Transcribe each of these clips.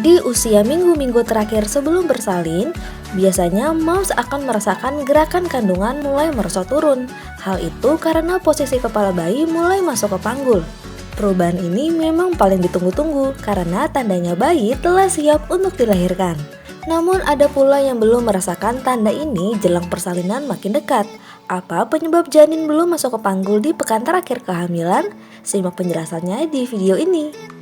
Di usia minggu-minggu terakhir sebelum bersalin, biasanya moms akan merasakan gerakan kandungan mulai merosot turun. Hal itu karena posisi kepala bayi mulai masuk ke panggul. Perubahan ini memang paling ditunggu-tunggu karena tandanya bayi telah siap untuk dilahirkan. Namun ada pula yang belum merasakan tanda ini jelang persalinan makin dekat. Apa penyebab janin belum masuk ke panggul di pekan terakhir kehamilan? Simak penjelasannya di video ini.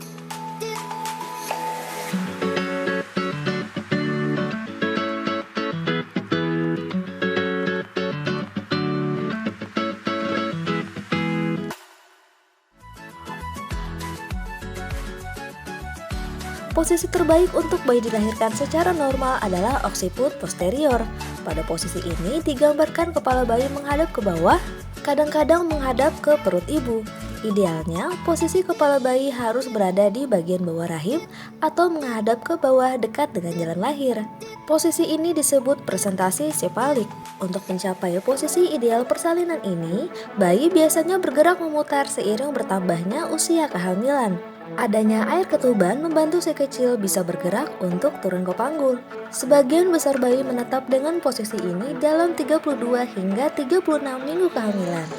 Posisi terbaik untuk bayi dilahirkan secara normal adalah occiput posterior. Pada posisi ini digambarkan kepala bayi menghadap ke bawah, kadang-kadang menghadap ke perut ibu. Idealnya, posisi kepala bayi harus berada di bagian bawah rahim atau menghadap ke bawah dekat dengan jalan lahir. Posisi ini disebut presentasi sefalik. Untuk mencapai posisi ideal persalinan ini, bayi biasanya bergerak memutar seiring bertambahnya usia kehamilan. Adanya air ketuban membantu si kecil bisa bergerak untuk turun ke panggul. Sebagian besar bayi menetap dengan posisi ini dalam 32 hingga 36 minggu kehamilan.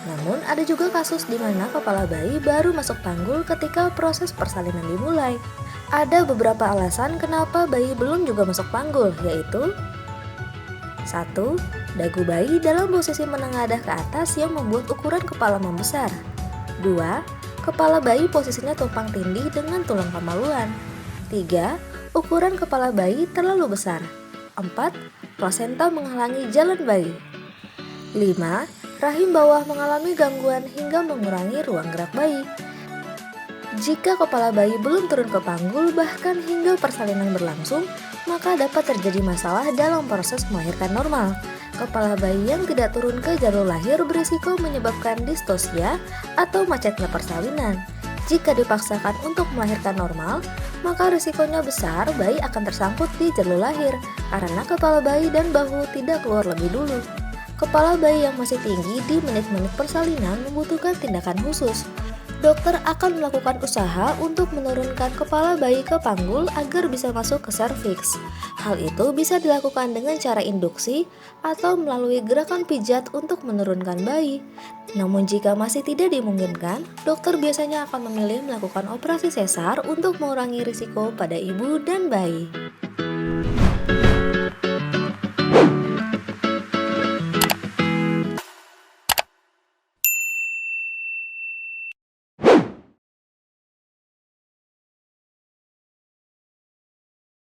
Namun ada juga kasus di mana kepala bayi baru masuk panggul ketika proses persalinan dimulai. Ada beberapa alasan kenapa bayi belum juga masuk panggul, yaitu 1. Dagu bayi dalam posisi menengadah ke atas yang membuat ukuran kepala membesar. 2. Kepala bayi posisinya tumpang tindih dengan tulang kemaluan. 3. Ukuran kepala bayi terlalu besar. 4. Plasenta menghalangi jalan bayi. 5. Rahim bawah mengalami gangguan hingga mengurangi ruang gerak bayi. Jika kepala bayi belum turun ke panggul bahkan hingga persalinan berlangsung, maka dapat terjadi masalah dalam proses melahirkan normal. Kepala bayi yang tidak turun ke jalur lahir berisiko menyebabkan distosia atau macetnya persalinan. Jika dipaksakan untuk melahirkan normal, maka risikonya besar bayi akan tersangkut di jalur lahir karena kepala bayi dan bahu tidak keluar lebih dulu. Kepala bayi yang masih tinggi di menit-menit persalinan membutuhkan tindakan khusus. Dokter akan melakukan usaha untuk menurunkan kepala bayi ke panggul agar bisa masuk ke serviks. Hal itu bisa dilakukan dengan cara induksi atau melalui gerakan pijat untuk menurunkan bayi. Namun jika masih tidak dimungkinkan, dokter biasanya akan memilih melakukan operasi sesar untuk mengurangi risiko pada ibu dan bayi.